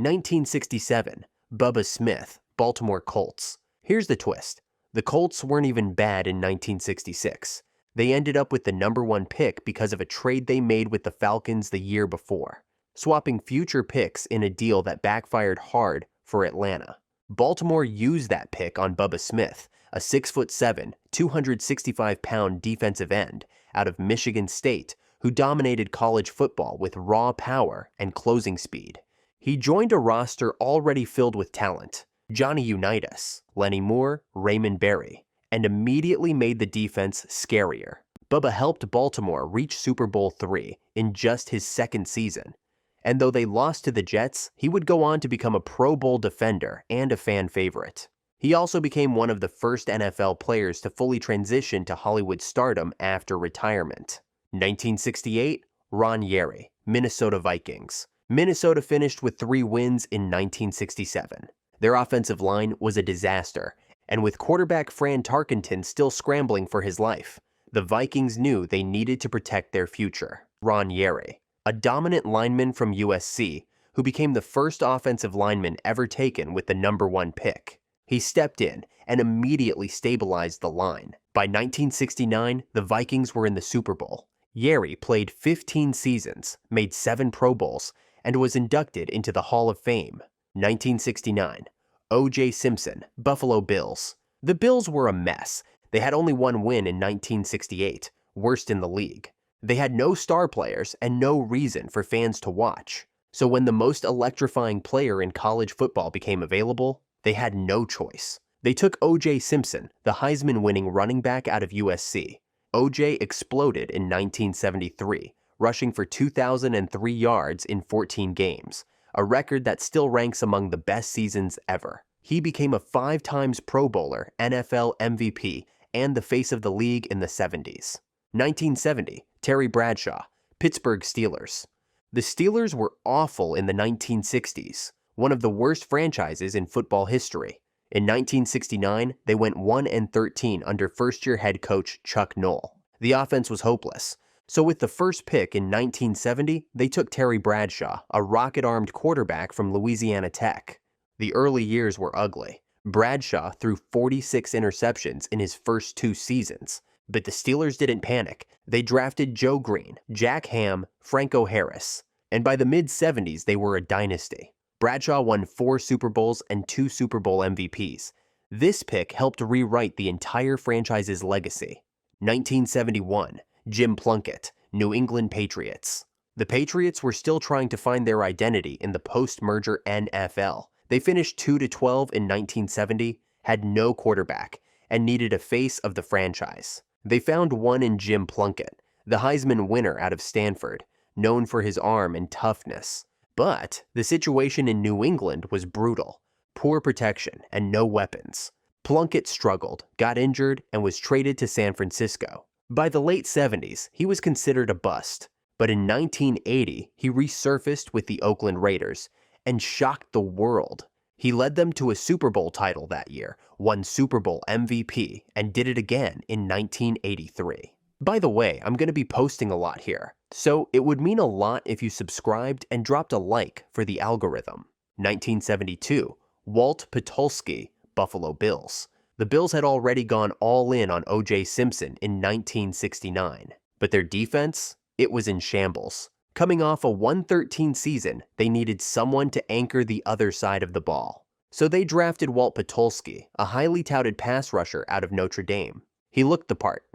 1967, Bubba Smith, Baltimore Colts. Here's the twist. The Colts weren't even bad in 1966. They ended up with the #1 pick because of a trade they made with the Falcons the year before, swapping future picks in a deal that backfired hard for Atlanta. Baltimore used that pick on Bubba Smith, a 6'7", 265-pound defensive end out of Michigan State who dominated college football with raw power and closing speed. He joined a roster already filled with talent, Johnny Unitas, Lenny Moore, Raymond Berry, and immediately made the defense scarier. Bubba helped Baltimore reach Super Bowl III in just his second season, and though they lost to the Jets, he would go on to become a Pro Bowl defender and a fan favorite. He also became one of the first NFL players to fully transition to Hollywood stardom after retirement. 1968, Ron Yary, Minnesota Vikings. Minnesota finished with 3 wins in 1967. Their offensive line was a disaster, and with quarterback Fran Tarkenton still scrambling for his life, the Vikings knew they needed to protect their future. Ron Yary, a dominant lineman from USC who became the first offensive lineman ever taken with the #1 pick. He stepped in and immediately stabilized the line. By 1969, the Vikings were in the Super Bowl. Yary played 15 seasons, made 7 Pro Bowls, and was inducted into the Hall of Fame. 1969, OJ Simpson, Buffalo Bills. The Bills were a mess. They had only 1 win in 1968, worst in the league. They had no star players and no reason for fans to watch. So when the most electrifying player in college football became available, they had no choice. They took OJ Simpson, the Heisman-winning running back out of USC. OJ exploded in 1973, rushing for 2,003 yards in 14 games, a record that still ranks among the best seasons ever. He became a 5 times Pro Bowler, NFL MVP, and the face of the league in the 70s. 1970, Terry Bradshaw, Pittsburgh Steelers. The Steelers were awful in the 1960s, one of the worst franchises in football history. In 1969, they went 1-13 under first-year head coach Chuck Noll. The offense was hopeless. So with the first pick in 1970, they took Terry Bradshaw, a rocket-armed quarterback from Louisiana Tech. The early years were ugly. Bradshaw threw 46 interceptions in his first 2 seasons. But the Steelers didn't panic. They drafted Joe Green, Jack Ham, Franco Harris. And by the mid-70s, they were a dynasty. Bradshaw won 4 Super Bowls and 2 Super Bowl MVPs. This pick helped rewrite the entire franchise's legacy. 1971, Jim Plunkett, New England Patriots. The Patriots were still trying to find their identity in the post-merger NFL. They finished 2-12 in 1970, had no quarterback, and needed a face of the franchise. They found one in Jim Plunkett, the Heisman winner out of Stanford, known for his arm and toughness. But the situation in New England was brutal. Poor protection and no weapons. Plunkett struggled, got injured, and was traded to San Francisco. By the late 70s, he was considered a bust. But in 1980, he resurfaced with the Oakland Raiders and shocked the world. He led them to a Super Bowl title that year, won Super Bowl MVP, and did it again in 1983. By the way, I'm going to be posting a lot here, so it would mean a lot if you subscribed and dropped a like for the algorithm. 1972, Walt Patulski, Buffalo Bills. The Bills had already gone all in on OJ Simpson in 1969, but their defense, it was in shambles. Coming off a 1-13 season, they needed someone to anchor the other side of the ball. So they drafted Walt Patulski, a highly touted pass rusher out of Notre Dame. He looked the part.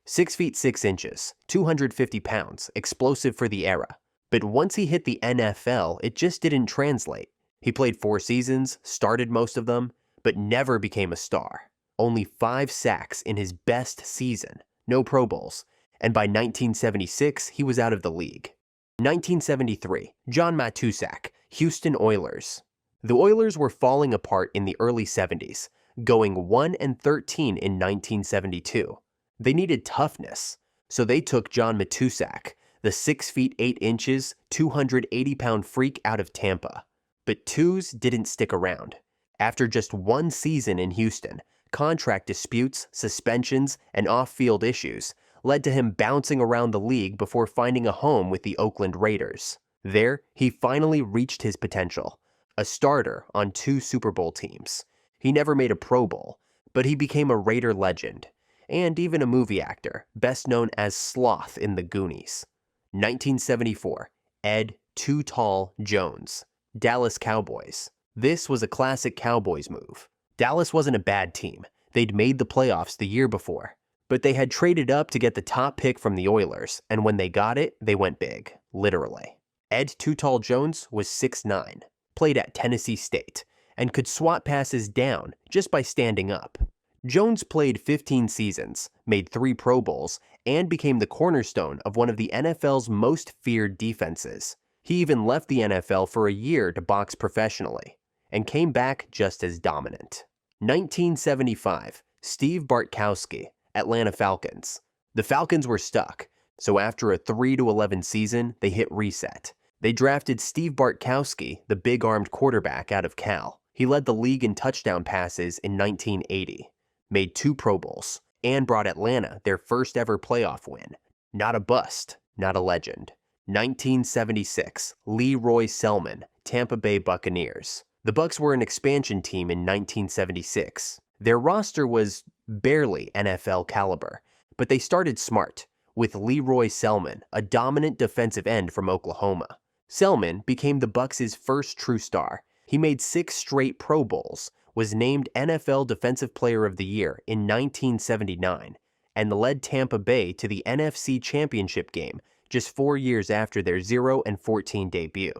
6 feet 6 inches, 250 pounds, explosive for the era. But once he hit the NFL, it just didn't translate. He played 4 seasons, started most of them, but never became a star. Only 5 sacks in his best season, no Pro Bowls, and by 1976, he was out of the league. 1973, John Matuszak, Houston Oilers. The Oilers were falling apart in the early 70s, going 1-13 in 1972. They needed toughness, so they took John Matuszak, the 6 feet 8 inches, 280-pound freak out of Tampa. But twos didn't stick around. After just 1 season in Houston, contract disputes, suspensions, and off-field issues led to him bouncing around the league before finding a home with the Oakland Raiders. There, he finally reached his potential. a starter on 2 Super Bowl teams. He never made a Pro Bowl, but he became a Raider legend, and even a movie actor, best known as Sloth in The Goonies. 1974, Ed Too Tall Jones, Dallas Cowboys. This was a classic Cowboys move. Dallas wasn't a bad team. They'd made the playoffs the year before, but they had traded up to get the top pick from the Oilers, and when they got it, they went big, literally. Ed Too Tall Jones was 6'9", played at Tennessee State, and could swat passes down just by standing up. Jones played 15 seasons, made 3 Pro Bowls, and became the cornerstone of one of the NFL's most feared defenses. He even left the NFL for a year to box professionally, and came back just as dominant. 1975, Steve Bartkowski, Atlanta Falcons. The Falcons were stuck, so after a 3-11 season, they hit reset. They drafted Steve Bartkowski, the big-armed quarterback out of Cal. He led the league in touchdown passes in 1980, made 2 Pro Bowls, and brought Atlanta their first ever playoff win. Not a bust, not a legend. 1976, Leroy Selmon, Tampa Bay Buccaneers. The Bucs were an expansion team in 1976. Their roster was barely NFL caliber, but they started smart, with Leroy Selmon, a dominant defensive end from Oklahoma. Selmon became the Bucs' first true star. He made 6 straight Pro Bowls, was named NFL Defensive Player of the Year in 1979, and led Tampa Bay to the NFC Championship game just 4 years after their 0-14 debut.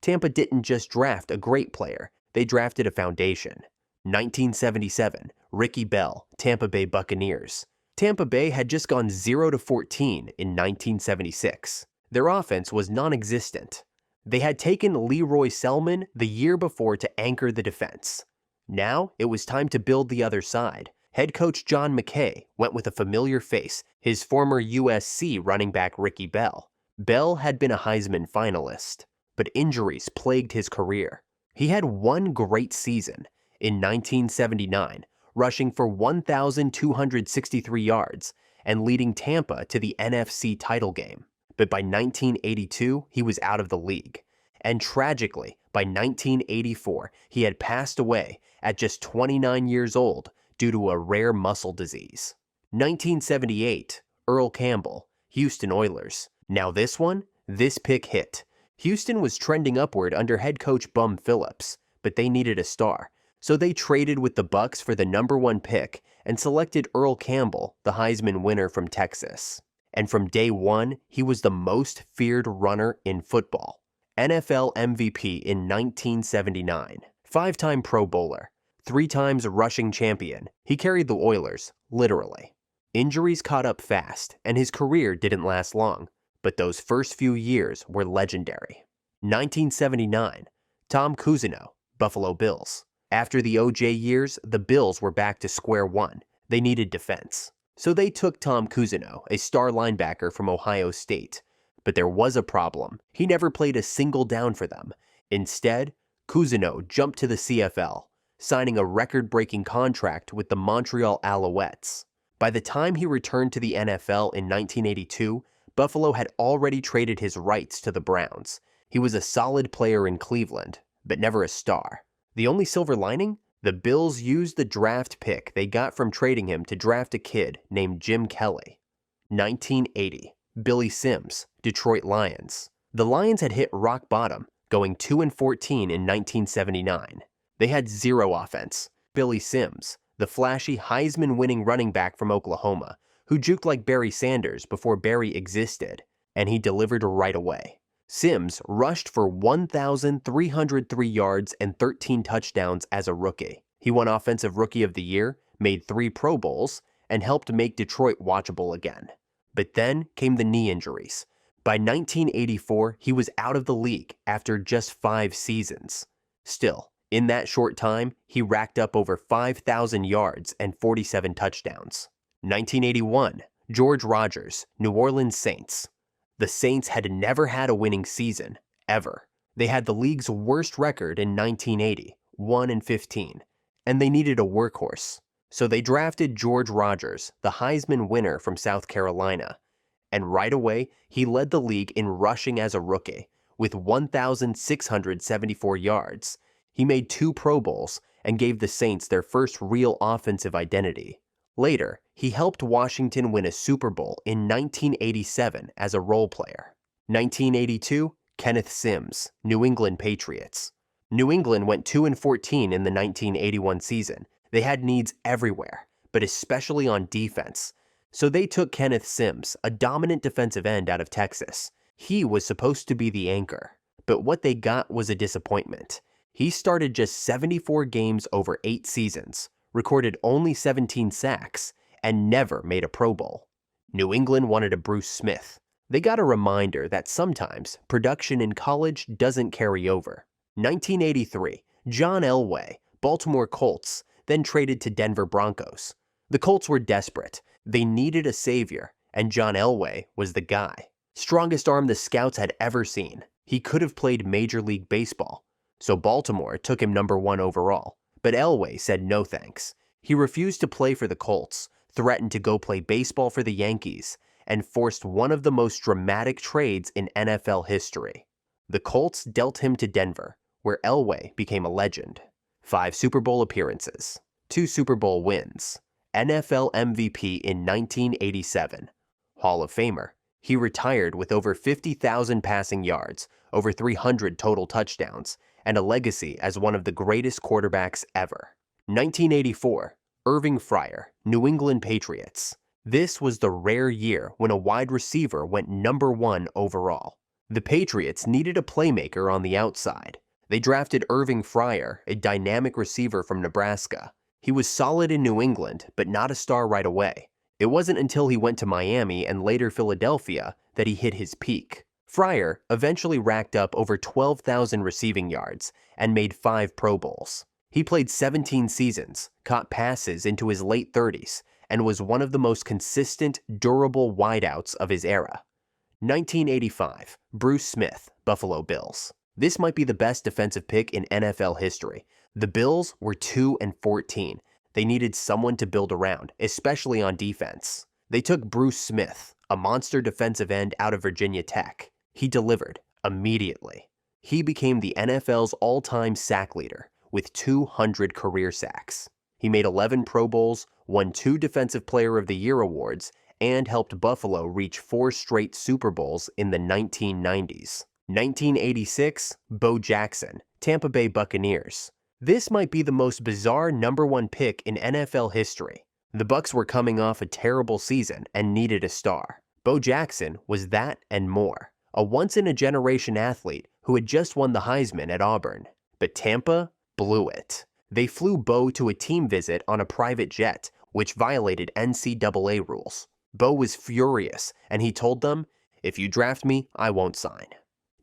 Tampa didn't just draft a great player, they drafted a foundation. 1977, Ricky Bell, Tampa Bay Buccaneers. Tampa Bay had just gone 0-14 in 1976. Their offense was non-existent. They had taken Leroy Selmon the year before to anchor the defense. Now, it was time to build the other side. Head coach John McKay went with a familiar face, his former USC running back Ricky Bell. Bell had been a Heisman finalist, but injuries plagued his career. He had one great season in 1979, rushing for 1,263 yards and leading Tampa to the NFC title game. But by 1982, he was out of the league. And tragically, by 1984, he had passed away at just 29 years old due to a rare muscle disease. 1978, Earl Campbell, Houston Oilers. Now this pick hit. Houston was trending upward under head coach Bum Phillips, but they needed a star. So they traded with the Bucs for the number 1 pick and selected Earl Campbell, the Heisman winner from Texas. And from day 1, he was the most feared runner in football. NFL MVP in 1979, 5-time Pro Bowler, 3 times rushing champion. He carried the Oilers, literally. Injuries caught up fast, and his career didn't last long, but those first few years were legendary. 1979, Tom Cousino, Buffalo Bills. After the OJ years, the Bills were back to square one. They needed defense. So they took Tom Cousino, a star linebacker from Ohio State. But there was a problem. He never played a single down for them. Instead, Cousino jumped to the CFL, signing a record-breaking contract with the Montreal Alouettes. By the time he returned to the NFL in 1982, Buffalo had already traded his rights to the Browns. He was a solid player in Cleveland, but never a star. The only silver lining? The Bills used the draft pick they got from trading him to draft a kid named Jim Kelly. 1980, Billy Sims, Detroit Lions. The Lions had hit rock bottom, going 2-14 in 1979. They had zero offense. Billy Sims, the flashy Heisman-winning running back from Oklahoma, who juked like Barry Sanders before Barry existed, and he delivered right away. Sims rushed for 1,303 yards and 13 touchdowns as a rookie. He won Offensive Rookie of the Year, made 3 Pro Bowls, and helped make Detroit watchable again. But then came the knee injuries. By 1984, he was out of the league after just 5 seasons. Still, in that short time, he racked up over 5,000 yards and 47 touchdowns. 1981, George Rogers, New Orleans Saints. The Saints had never had a winning season, ever. They had the league's worst record in 1980, 1-15, and they needed a workhorse. So they drafted George Rogers, the Heisman winner from South Carolina. And right away, he led the league in rushing as a rookie, with 1,674 yards. He made 2 Pro Bowls and gave the Saints their first real offensive identity. Later, he helped Washington win a Super Bowl in 1987 as a role player. 1982, Kenneth Sims, New England Patriots. New England went 2-14 in the 1981 season. They had needs everywhere, but especially on defense. So they took Kenneth Sims, a dominant defensive end out of Texas. He was supposed to be the anchor, but what they got was a disappointment. He started just 74 games over 8 seasons, recorded only 17 sacks, and never made a Pro Bowl. New England wanted a Bruce Smith. They got a reminder that sometimes production in college doesn't carry over. 1983, John Elway, Baltimore Colts, then traded to Denver Broncos. The Colts were desperate. They needed a savior, and John Elway was the guy. Strongest arm the scouts had ever seen. He could have played Major League Baseball. So Baltimore took him number 1 overall. But Elway said no thanks. He refused to play for the Colts, threatened to go play baseball for the Yankees, and forced one of the most dramatic trades in NFL history. The Colts dealt him to Denver, where Elway became a legend. 5 Super Bowl appearances, 2 Super Bowl wins, NFL MVP in 1987, Hall of Famer. He retired with over 50,000 passing yards, over 300 total touchdowns, and a legacy as one of the greatest quarterbacks ever. 1984, Irving Fryar, New England Patriots. This was the rare year when a wide receiver went number 1 overall. The Patriots needed a playmaker on the outside. They drafted Irving Fryar, a dynamic receiver from Nebraska. He was solid in New England, but not a star right away. It wasn't until he went to Miami and later Philadelphia that he hit his peak. Fryar eventually racked up over 12,000 receiving yards and made 5 Pro Bowls. He played 17 seasons, caught passes into his late 30s, and was one of the most consistent, durable wideouts of his era. 1985, Bruce Smith, Buffalo Bills. This might be the best defensive pick in NFL history. The Bills were 2-14. They needed someone to build around, especially on defense. They took Bruce Smith, a monster defensive end out of Virginia Tech. He delivered immediately. He became the NFL's all-time sack leader with 200 career sacks. He made 11 Pro Bowls, won 2 Defensive Player of the Year awards, and helped Buffalo reach 4 straight Super Bowls in the 1990s. 1986, Bo Jackson, Tampa Bay Buccaneers. This might be the most bizarre number 1 pick in NFL history. The Bucs were coming off a terrible season and needed a star. Bo Jackson was that and more, a once-in-a-generation athlete who had just won the Heisman at Auburn. But Tampa blew it. They flew Bo to a team visit on a private jet, which violated NCAA rules. Bo was furious, and he told them, "If you draft me, I won't sign."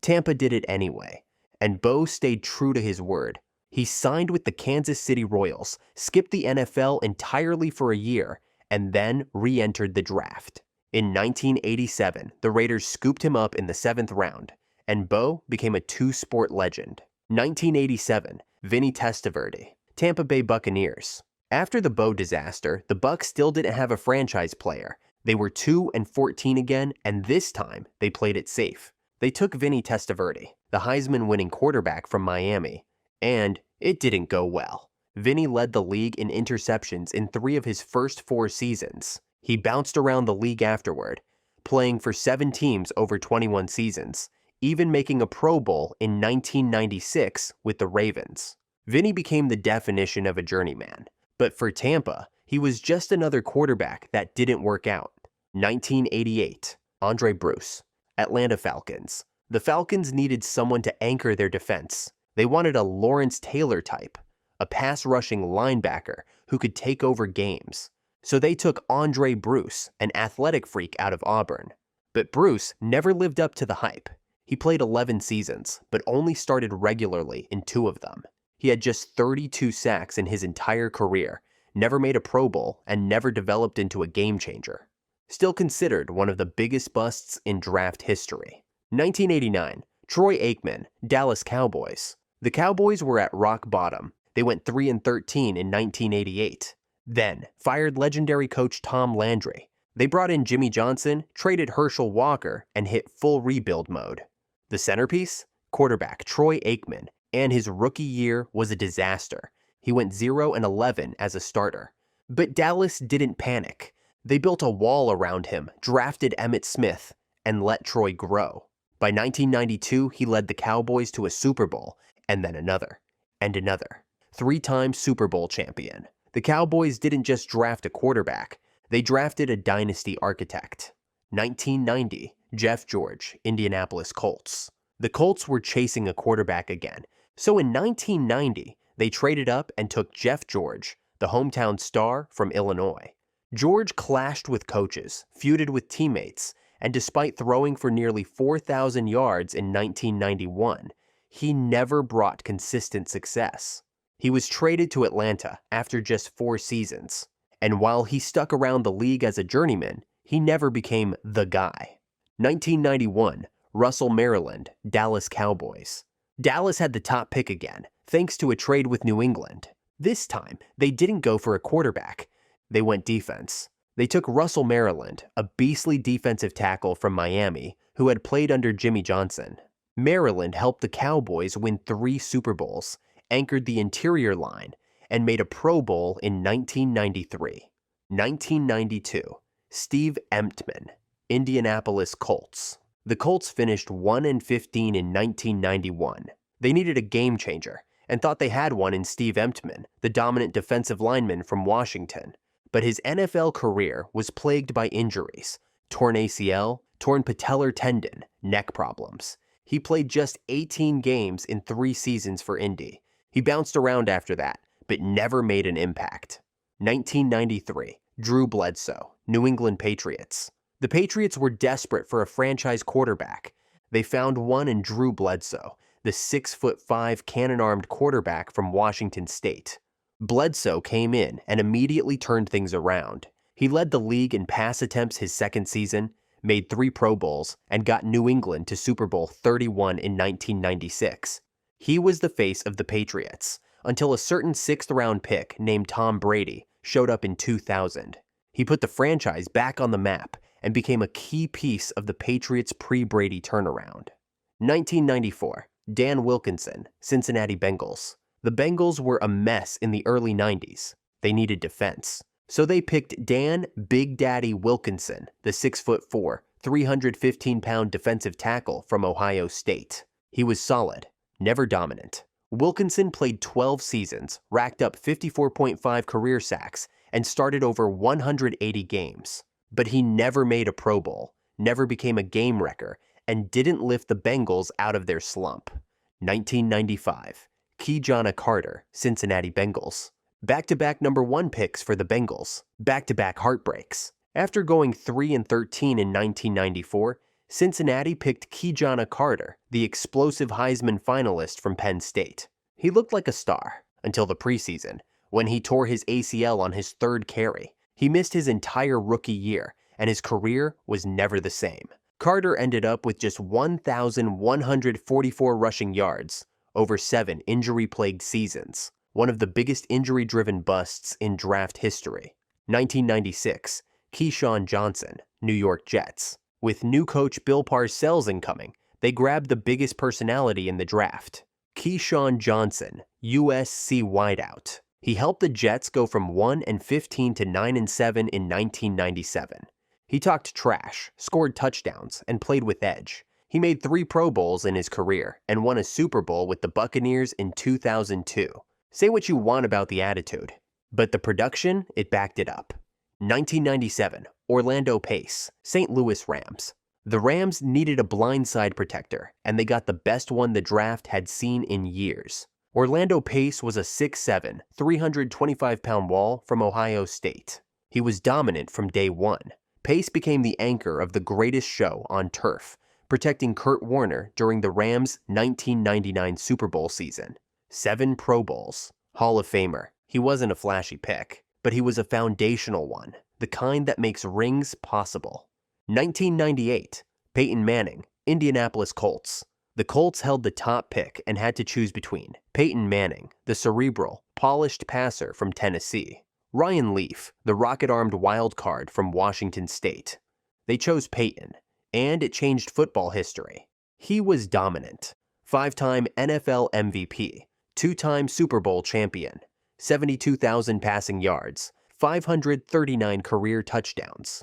Tampa did it anyway, and Bo stayed true to his word. He signed with the Kansas City Royals, skipped the NFL entirely for a year, and then re-entered the draft. In 1987, the Raiders scooped him up in the 7th round, and Bo became a 2-sport legend. 1987, Vinnie Testaverde, Tampa Bay Buccaneers. After the Bo disaster, the Bucs still didn't have a franchise player. They were 2-14 again, and this time they played it safe. They took Vinnie Testaverde, the Heisman-winning quarterback from Miami, and it didn't go well. Vinnie led the league in interceptions in 3 of his first 4 seasons. He bounced around the league afterward, playing for 7 teams over 21 seasons, even making a Pro Bowl in 1996 with the Ravens. Vinnie became the definition of a journeyman, but for Tampa, he was just another quarterback that didn't work out. 1988, Andre Bruce, Atlanta Falcons. The Falcons needed someone to anchor their defense. They wanted a Lawrence Taylor type, a pass-rushing linebacker who could take over games. So they took Andre Bruce, an athletic freak out of Auburn. But Bruce never lived up to the hype. He played 11 seasons, but only started regularly in 2 of them. He had just 32 sacks in his entire career, never made a Pro Bowl, and never developed into a game changer. Still considered one of the biggest busts in draft history. 1989, Troy Aikman, Dallas Cowboys. The Cowboys were at rock bottom. They went 3-13 in 1988. Then, fired legendary coach Tom Landry. They brought in Jimmy Johnson, traded Herschel Walker, and hit full rebuild mode. The centerpiece? Quarterback Troy Aikman, and his rookie year was a disaster. He went 0-11 as a starter. But Dallas didn't panic. They built a wall around him, drafted Emmitt Smith, and let Troy grow. By 1992, he led the Cowboys to a Super Bowl, and then another, and another. 3-time Super Bowl champion. The Cowboys didn't just draft a quarterback, they drafted a dynasty architect. 1990, Jeff George, Indianapolis Colts. The Colts were chasing a quarterback again, so in 1990, they traded up and took Jeff George, the hometown star from Illinois. George clashed with coaches, feuded with teammates, and despite throwing for nearly 4,000 yards in 1991, he never brought consistent success. He was traded to Atlanta after just 4 seasons, and while he stuck around the league as a journeyman, he never became the guy. 1991, Russell, Maryland, Dallas Cowboys. Dallas had the top pick again, thanks to a trade with New England. This time, they didn't go for a quarterback. They went defense. They took Russell, Maryland, a beastly defensive tackle from Miami who had played under Jimmy Johnson. Maryland helped the Cowboys win 3 Super Bowls, anchored the interior line, and made a Pro Bowl in 1993. 1992, Steve Emtman, Indianapolis Colts. The Colts finished 1-15 in 1991. They needed a game changer and thought they had one in Steve Emtman, the dominant defensive lineman from Washington. But his NFL career was plagued by injuries, torn ACL, torn patellar tendon, neck problems. He played just 18 games in 3 seasons for Indy. He bounced around after that, but never made an impact. 1993, Drew Bledsoe, New England Patriots. The Patriots were desperate for a franchise quarterback. They found one in Drew Bledsoe, the 6'5" cannon-armed quarterback from Washington State. Bledsoe came in and immediately turned things around. He led the league in pass attempts his second season, made 3 Pro Bowls, and got New England to Super Bowl 31 in 1996. He was the face of the Patriots, until a certain 6th-round pick named Tom Brady showed up in 2000. He put the franchise back on the map and became a key piece of the Patriots' pre-Brady turnaround. 1994, Dan Wilkinson, Cincinnati Bengals. The Bengals were a mess in the early 90s. They needed defense. So they picked Dan Big Daddy Wilkinson, the 6'4", 315-pound defensive tackle from Ohio State. He was solid, never dominant. Wilkinson played 12 seasons, racked up 54.5 career sacks, and started over 180 games. But he never made a Pro Bowl, never became a game wrecker, and didn't lift the Bengals out of their slump. 1995. Ki-Jana Carter, Cincinnati Bengals. Back-to-back #1 picks for the Bengals. Back-to-back heartbreaks. After going 3-13 in 1994, Cincinnati picked Ki-Jana Carter, the explosive Heisman finalist from Penn State. He looked like a star until the preseason, when he tore his ACL on his 3rd carry. He missed his entire rookie year, and his career was never the same. Carter ended up with just 1,144 rushing yards, over 7 injury-plagued seasons, one of the biggest injury-driven busts in draft history. 1996, Keyshawn Johnson, New York Jets. With new coach Bill Parcells incoming, they grabbed the biggest personality in the draft. Keyshawn Johnson, USC wideout. He helped the Jets go from 1-15 to 9-7 in 1997. He talked trash, scored touchdowns, and played with edge. He made 3 Pro Bowls in his career and won a Super Bowl with the Buccaneers in 2002. Say what you want about the attitude, but the production, it backed it up. 1997, Orlando Pace, St. Louis Rams. The Rams needed a blindside protector, and they got the best one the draft had seen in years. Orlando Pace was a 6'7", 325-pound wall from Ohio State. He was dominant from day one. Pace became the anchor of the greatest show on turf, protecting Kurt Warner during the Rams' 1999 Super Bowl season. 7 Pro Bowls. Hall of Famer. He wasn't a flashy pick, but he was a foundational one, the kind that makes rings possible. 1998. Peyton Manning, Indianapolis Colts. The Colts held the top pick and had to choose between Peyton Manning, the cerebral, polished passer from Tennessee, Ryan Leaf, the rocket-armed wild card from Washington State. They chose Peyton, and it changed football history. He was dominant. 5-time NFL MVP, 2-time Super Bowl champion, 72,000 passing yards, 539 career touchdowns.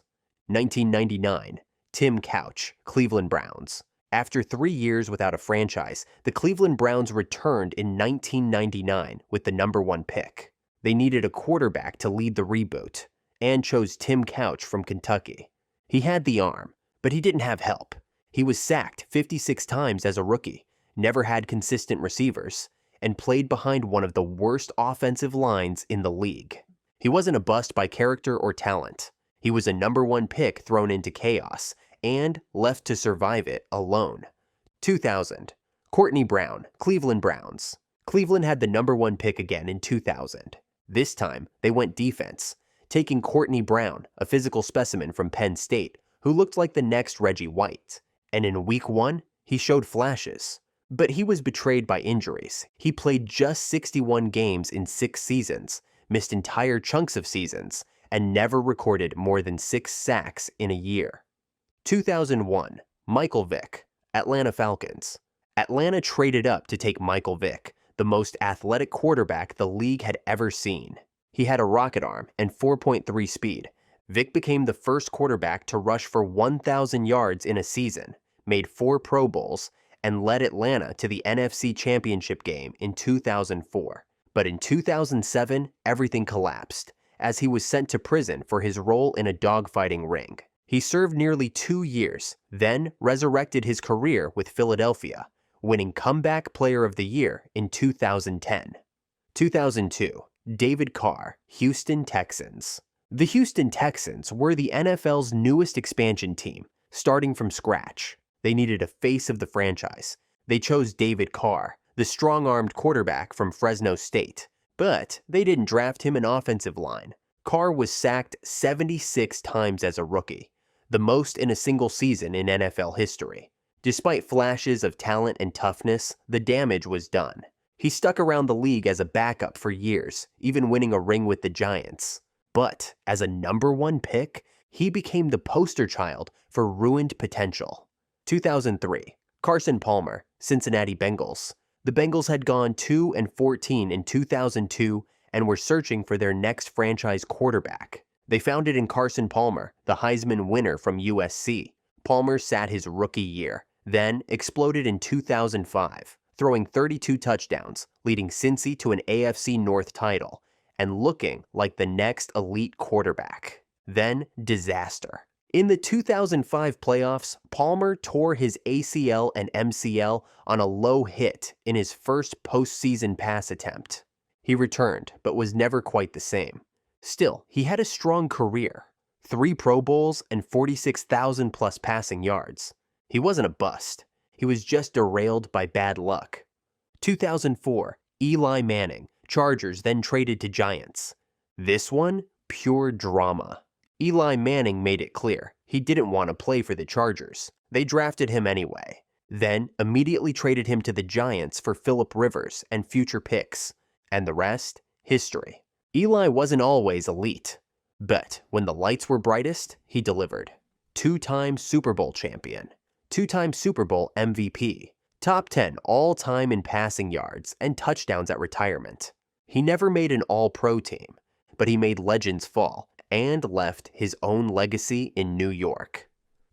1999, Tim Couch, Cleveland Browns. After 3 years without a franchise, the Cleveland Browns returned in 1999 with the #1 pick. They needed a quarterback to lead the reboot, and chose Tim Couch from Kentucky. He had the arm, but he didn't have help. He was sacked 56 times as a rookie, never had consistent receivers, and played behind one of the worst offensive lines in the league. He wasn't a bust by character or talent. He was a #1 pick thrown into chaos and left to survive it alone. 2000, Courtney Brown, Cleveland Browns. Cleveland had the #1 pick again in 2000. This time, they went defense, taking Courtney Brown, a physical specimen from Penn State, who looked like the next Reggie White. And in week 1, he showed flashes. But he was betrayed by injuries. He played just 61 games in 6 seasons, missed entire chunks of seasons, and never recorded more than 6 sacks in a year. 2001, Michael Vick, Atlanta Falcons. Atlanta traded up to take Michael Vick, the most athletic quarterback the league had ever seen. He had a rocket arm and 4.3 speed. Vick became the first quarterback to rush for 1,000 yards in a season, made 4 Pro Bowls, and led Atlanta to the NFC Championship game in 2004. But in 2007, everything collapsed, as he was sent to prison for his role in a dogfighting ring. He served nearly 2 years, then resurrected his career with Philadelphia, winning Comeback Player of the Year in 2010. 2002, David Carr, Houston Texans. The Houston Texans were the NFL's newest expansion team, starting from scratch. They needed a face of the franchise. They chose David Carr, the strong-armed quarterback from Fresno State. But they didn't draft him an offensive line. Carr was sacked 76 times as a rookie, the most in a single season in NFL history. Despite flashes of talent and toughness, the damage was done. He stuck around the league as a backup for years, even winning a ring with the Giants. But as a #1 pick, he became the poster child for ruined potential. 2003, Carson Palmer, Cincinnati Bengals. The Bengals had gone 2-14 in 2002 and were searching for their next franchise quarterback. They found it in Carson Palmer, the Heisman winner from USC. Palmer sat his rookie year, then exploded in 2005, throwing 32 touchdowns, leading Cincy to an AFC North title, and looking like the next elite quarterback. Then disaster. In the 2005 playoffs, Palmer tore his ACL and MCL on a low hit in his first postseason pass attempt. He returned, but was never quite the same. Still, he had a strong career. 3 Pro Bowls and 46,000 plus passing yards. He wasn't a bust. He was just derailed by bad luck. 2004, Eli Manning, Chargers then traded to Giants. This one, pure drama. Eli Manning made it clear he didn't want to play for the Chargers. They drafted him anyway, then immediately traded him to the Giants for Phillip Rivers and future picks. And the rest, history. Eli wasn't always elite, but when the lights were brightest, he delivered. 2-time Super Bowl champion, 2-time Super Bowl MVP, top 10 all-time in passing yards and touchdowns at retirement. He never made an all-pro team, but he made legends fall and left his own legacy in New York.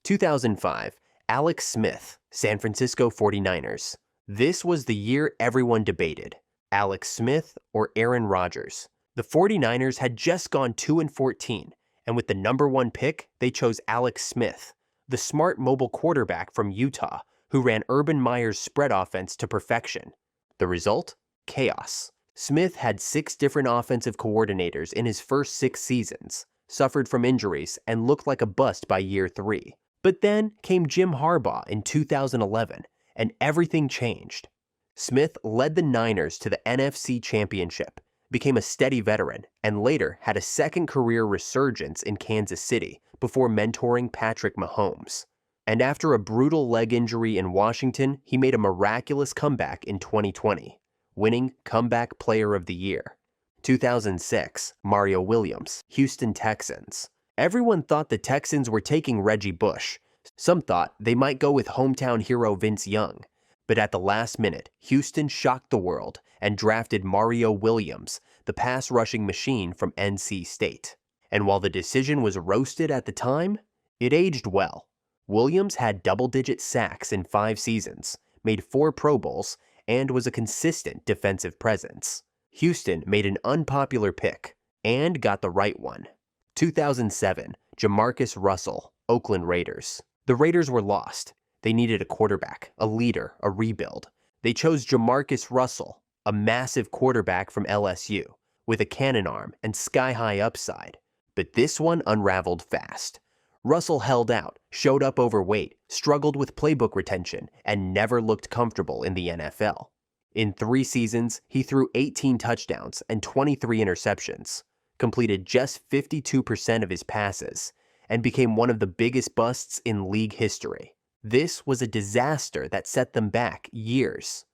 2005, Alex Smith, San Francisco 49ers. This was the year everyone debated, Alex Smith or Aaron Rodgers. The 49ers had just gone 2-14, and with the #1 pick, they chose Alex Smith, the smart mobile quarterback from Utah, who ran Urban Meyer's spread offense to perfection. The result? Chaos. Smith had 6 different offensive coordinators in his first 6 seasons, suffered from injuries, and looked like a bust by year 3. But then came Jim Harbaugh in 2011, and everything changed. Smith led the Niners to the NFC Championship, became a steady veteran, and later had a second career resurgence in Kansas City before mentoring Patrick Mahomes. And after a brutal leg injury in Washington, he made a miraculous comeback in 2020. Winning Comeback Player of the Year. 2006, Mario Williams, Houston Texans. Everyone thought the Texans were taking Reggie Bush. Some thought they might go with hometown hero Vince Young. But at the last minute, Houston shocked the world and drafted Mario Williams, the pass-rushing machine from NC State. And while the decision was roasted at the time, it aged well. Williams had double-digit sacks in 5 seasons, made 4 Pro Bowls, and was a consistent defensive presence. Houston made an unpopular pick, and got the right one. 2007, JaMarcus Russell, Oakland Raiders. The Raiders were lost. They needed a quarterback, a leader, a rebuild. They chose JaMarcus Russell, a massive quarterback from LSU, with a cannon arm and sky-high upside. But this one unraveled fast. Russell held out, showed up overweight, struggled with playbook retention, and never looked comfortable in the NFL. In 3 seasons, he threw 18 touchdowns and 23 interceptions, completed just 52% of his passes, and became one of the biggest busts in league history. This was a disaster that set them back years.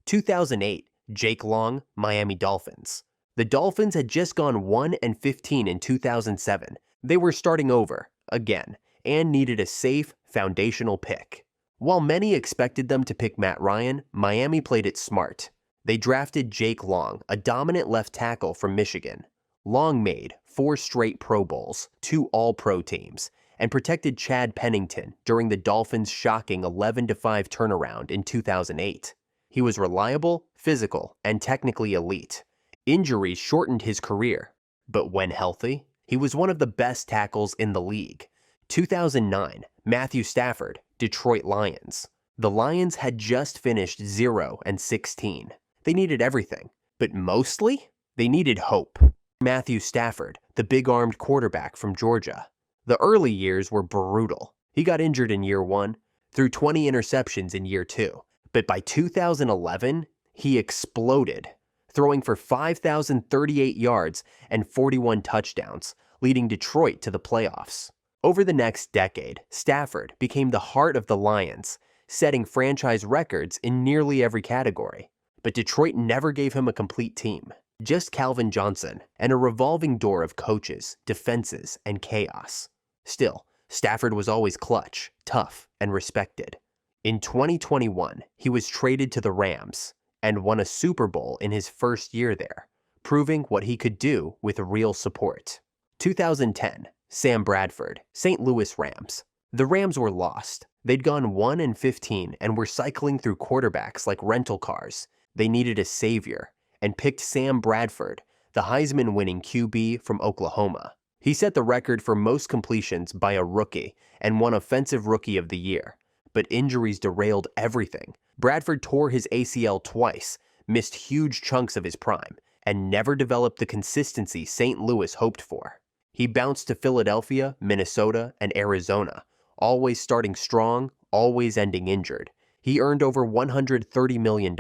2008, Jake Long, Miami Dolphins. The Dolphins had just gone 1-15 in 2007. They were starting over, again, and needed a safe, foundational pick. While many expected them to pick Matt Ryan, Miami played it smart. They drafted Jake Long, a dominant left tackle from Michigan. Long made 4 straight Pro Bowls, 2 All-Pro teams, and protected Chad Pennington during the Dolphins' shocking 11-5 turnaround in 2008. He was reliable, physical, and technically elite. Injuries shortened his career, but when healthy, he was one of the best tackles in the league. 2009, Matthew Stafford, Detroit Lions. The Lions had just finished 0-16. They needed everything, but mostly, they needed hope. Matthew Stafford, the big-armed quarterback from Georgia. The early years were brutal. He got injured in year 1, threw 20 interceptions in year 2. But by 2011, he exploded, throwing for 5,038 yards and 41 touchdowns, leading Detroit to the playoffs. Over the next decade, Stafford became the heart of the Lions, setting franchise records in nearly every category. But Detroit never gave him a complete team. Just Calvin Johnson and a revolving door of coaches, defenses, and chaos. Still, Stafford was always clutch, tough, and respected. In 2021, he was traded to the Rams and won a Super Bowl in his first year there, proving what he could do with real support. 2010, Sam Bradford, St. Louis Rams. The Rams were lost. They'd gone 1-15 and were cycling through quarterbacks like rental cars. They needed a savior and picked Sam Bradford, the Heisman-winning QB from Oklahoma. He set the record for most completions by a rookie and won Offensive Rookie of the Year. But injuries derailed everything. Bradford tore his ACL twice, missed huge chunks of his prime, and never developed the consistency St. Louis hoped for. He bounced to Philadelphia, Minnesota, and Arizona, always starting strong, always ending injured. He earned over $130 million,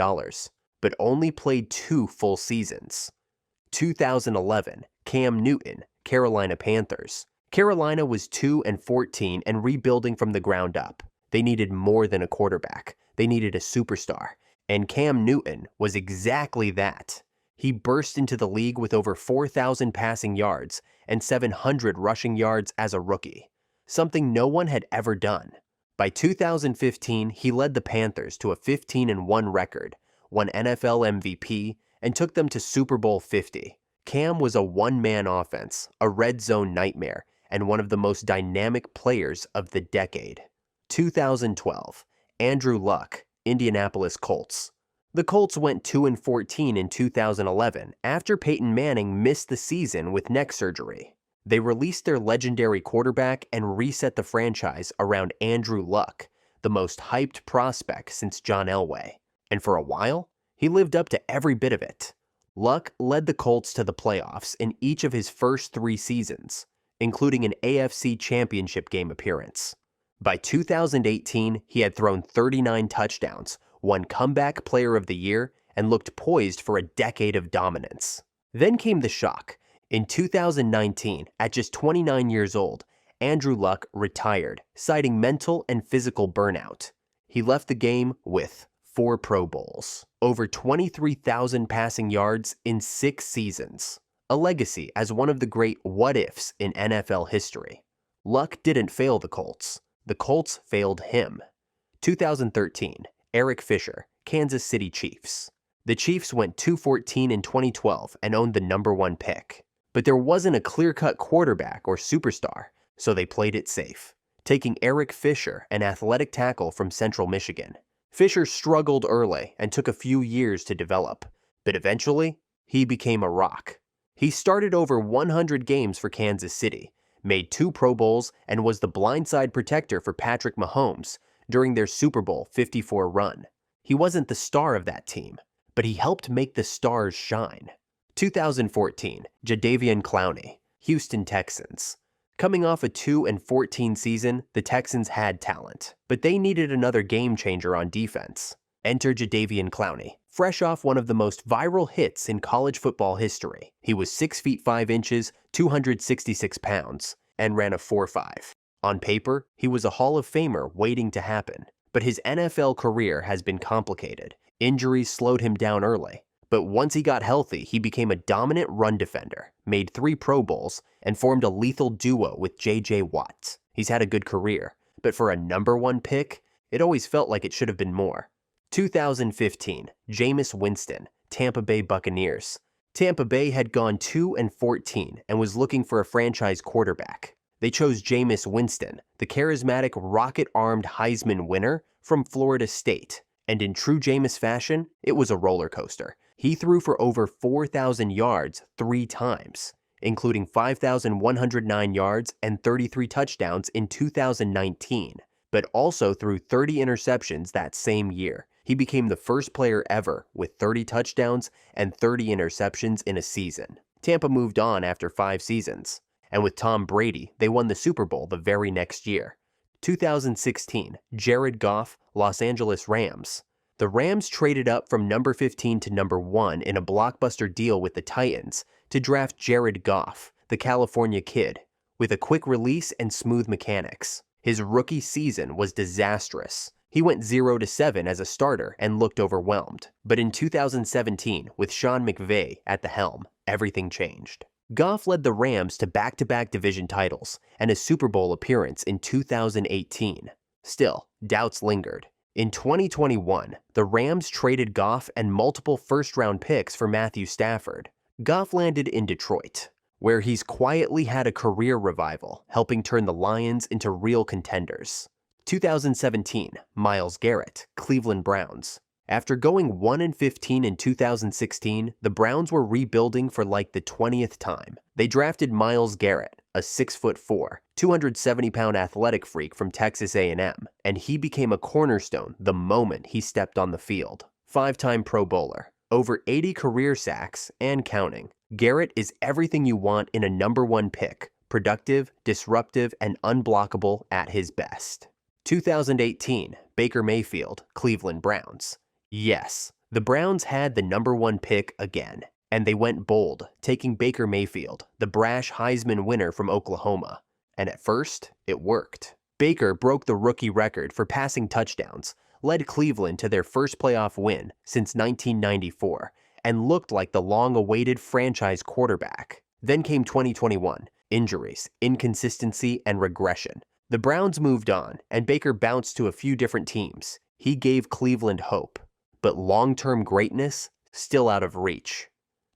but only played 2 full seasons. 2011, Cam Newton, Carolina Panthers. Carolina was 2-14 and rebuilding from the ground up. They needed more than a quarterback. They needed a superstar. And Cam Newton was exactly that. He burst into the league with over 4,000 passing yards and 700 rushing yards as a rookie, something no one had ever done. By 2015, he led the Panthers to a 15-1 record, won NFL MVP, and took them to Super Bowl 50. Cam was a one-man offense, a red zone nightmare, and one of the most dynamic players of the decade. 2012, Andrew Luck, Indianapolis Colts. The Colts went 2-14 in 2011 after Peyton Manning missed the season with neck surgery. They released their legendary quarterback and reset the franchise around Andrew Luck, the most hyped prospect since John Elway. And for a while, he lived up to every bit of it. Luck led the Colts to the playoffs in each of his first 3 seasons, including an AFC Championship game appearance. By 2018, he had thrown 39 touchdowns, won Comeback Player of the Year, and looked poised for a decade of dominance. Then came the shock. In 2019, at just 29 years old, Andrew Luck retired, citing mental and physical burnout. He left the game with 4 Pro Bowls, over 23,000 passing yards in 6 seasons, a legacy as one of the great what-ifs in NFL history. Luck didn't fail the Colts failed him. 2013, Eric Fisher, Kansas City Chiefs. The Chiefs went 2-14 in 2012 and owned the #1 pick. But there wasn't a clear-cut quarterback or superstar, so they played it safe, taking Eric Fisher, an athletic tackle from Central Michigan. Fisher struggled early and took a few years to develop, but eventually, he became a rock. He started over 100 games for Kansas City, made 2 Pro Bowls, and was the blindside protector for Patrick Mahomes during their Super Bowl 54 run. He wasn't the star of that team, but he helped make the stars shine. 2014, Jadeveon Clowney, Houston Texans. Coming off a 2-14 season, the Texans had talent, but they needed another game changer on defense. Enter Jadeveon Clowney, fresh off one of the most viral hits in college football history. He was 6 feet 5 inches, 266 pounds, and ran a 4.5. On paper, he was a Hall of Famer waiting to happen, but his NFL career has been complicated. Injuries slowed him down early, but once he got healthy, he became a dominant run defender, made 3 Pro Bowls, and formed a lethal duo with J.J. Watt. He's had a good career, but for a #1 pick, it always felt like it should have been more. 2015, Jameis Winston, Tampa Bay Buccaneers. Tampa Bay had gone 2-14 and was looking for a franchise quarterback. They chose Jameis Winston, the charismatic rocket-armed Heisman winner from Florida State. And in true Jameis fashion, it was a roller coaster. He threw for over 4,000 yards 3 times, including 5,109 yards and 33 touchdowns in 2019, but also threw 30 interceptions that same year. He became the first player ever with 30 touchdowns and 30 interceptions in a season. Tampa moved on after 5 seasons, and with Tom Brady, they won the Super Bowl the very next year. 2016, Jared Goff, Los Angeles Rams. The Rams traded up from number 15 to number 1 in a blockbuster deal with the Titans to draft Jared Goff, the California kid, with a quick release and smooth mechanics. His rookie season was disastrous. He went 0-7 as a starter and looked overwhelmed. But in 2017, with Sean McVay at the helm, everything changed. Goff led the Rams to back-to-back division titles and a Super Bowl appearance in 2018. Still, doubts lingered. In 2021, the Rams traded Goff and multiple first-round picks for Matthew Stafford. Goff landed in Detroit, where he's quietly had a career revival, helping turn the Lions into real contenders. 2017, Myles Garrett, Cleveland Browns. After going 1-15 in 2016, the Browns were rebuilding for like the 20th time. They drafted Myles Garrett, a 6'4", 270-pound athletic freak from Texas A&M, and he became a cornerstone the moment he stepped on the field. 5-time Pro Bowler, over 80 career sacks, and counting. Garrett is everything you want in a #1 pick, productive, disruptive, and unblockable at his best. 2018, Baker Mayfield, Cleveland Browns. Yes, the Browns had the #1 pick again, and they went bold, taking Baker Mayfield, the brash Heisman winner from Oklahoma. And at first, it worked. Baker broke the rookie record for passing touchdowns, led Cleveland to their first playoff win since 1994, and looked like the long-awaited franchise quarterback. Then came 2021, injuries, inconsistency, and regression. The Browns moved on, and Baker bounced to a few different teams. He gave Cleveland hope, but long-term greatness still out of reach.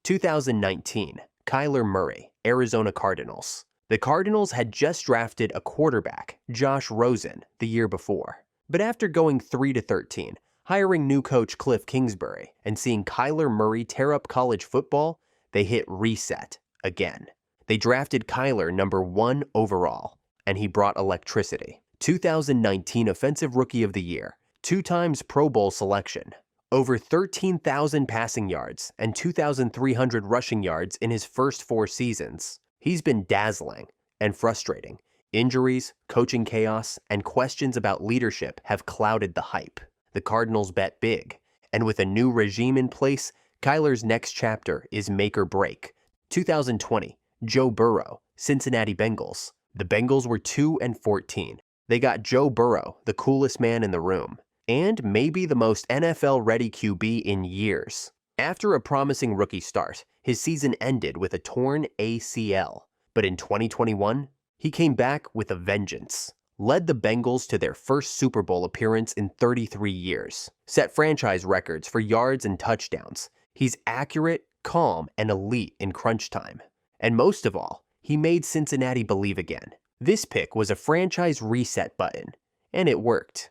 2019, Kyler Murray, Arizona Cardinals. The Cardinals had just drafted a quarterback, Josh Rosen, the year before. But after going 3-13, hiring new coach Cliff Kingsbury, and seeing Kyler Murray tear up college football, they hit reset again. They drafted Kyler #1 overall, and he brought electricity. 2019 Offensive Rookie of the Year, 2 times Pro Bowl selection, over 13,000 passing yards and 2,300 rushing yards in his first 4 seasons. He's been dazzling and frustrating. Injuries, coaching chaos, and questions about leadership have clouded the hype. The Cardinals bet big, and with a new regime in place, Kyler's next chapter is make or break. 2020, Joe Burrow, Cincinnati Bengals. The Bengals were 2-14. They got Joe Burrow, the coolest man in the room, and maybe the most NFL-ready QB in years. After a promising rookie start, his season ended with a torn ACL. But in 2021, he came back with a vengeance. led the Bengals to their first Super Bowl appearance in 33 years, set franchise records for yards and touchdowns. He's accurate, calm, and elite in crunch time. And most of all, he made Cincinnati believe again. This pick was a franchise reset button, and it worked.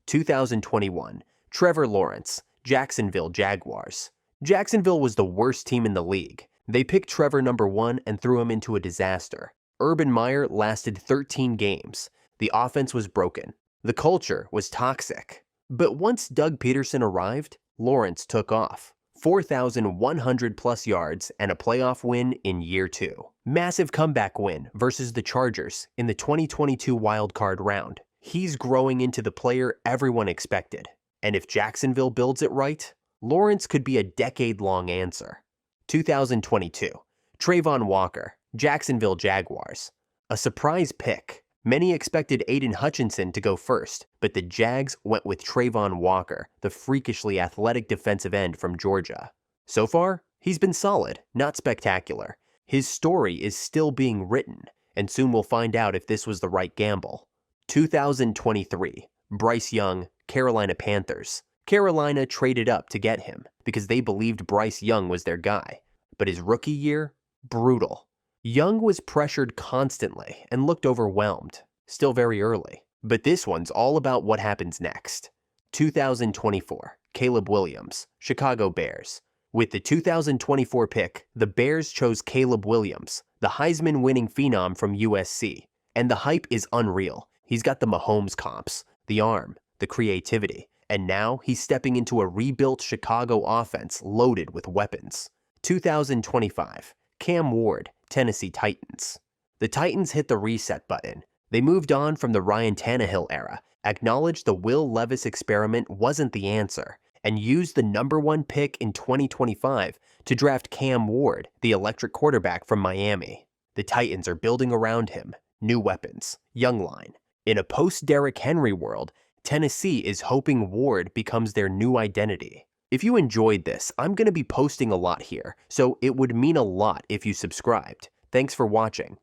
2021, Trevor Lawrence, Jacksonville Jaguars. Jacksonville was the worst team in the league. They picked Trevor number 1 and threw him into a disaster. Urban Meyer lasted 13 games. The offense was broken. The culture was toxic. But once Doug Peterson arrived, Lawrence took off. 4,100 plus yards and a playoff win in year 2. Massive comeback win versus the Chargers in the 2022 wildcard round. He's growing into the player everyone expected. And if Jacksonville builds it right, Lawrence could be a decade-long answer. 2022, Travon Walker, Jacksonville Jaguars. A surprise pick. Many expected Aiden Hutchinson to go first, but the Jags went with Travon Walker, the freakishly athletic defensive end from Georgia. So far, he's been solid, not spectacular. His story is still being written, and soon we'll find out if this was the right gamble. 2023, Bryce Young, Carolina Panthers. Carolina traded up to get him because they believed Bryce Young was their guy. But his rookie year? Brutal. Young was pressured constantly and looked overwhelmed. Still very early. But this one's all about what happens next. 2024, Caleb Williams, Chicago Bears. With the 2024 pick, the Bears chose Caleb Williams, the Heisman-winning phenom from USC. And the hype is unreal. He's got the Mahomes comps, the arm, the creativity. And now he's stepping into a rebuilt Chicago offense loaded with weapons. 2025, Cam Ward, Tennessee Titans. The Titans hit the reset button. They moved on from the Ryan Tannehill era, acknowledged the Will Levis experiment wasn't the answer, and used the number 1 pick in 2025 to draft Cam Ward, the electric quarterback from Miami. The Titans are building around him, new weapons, young line. In a post-Derrick Henry world, Tennessee is hoping Ward becomes their new identity. If you enjoyed this, I'm going to be posting a lot here, so it would mean a lot if you subscribed. Thanks for watching.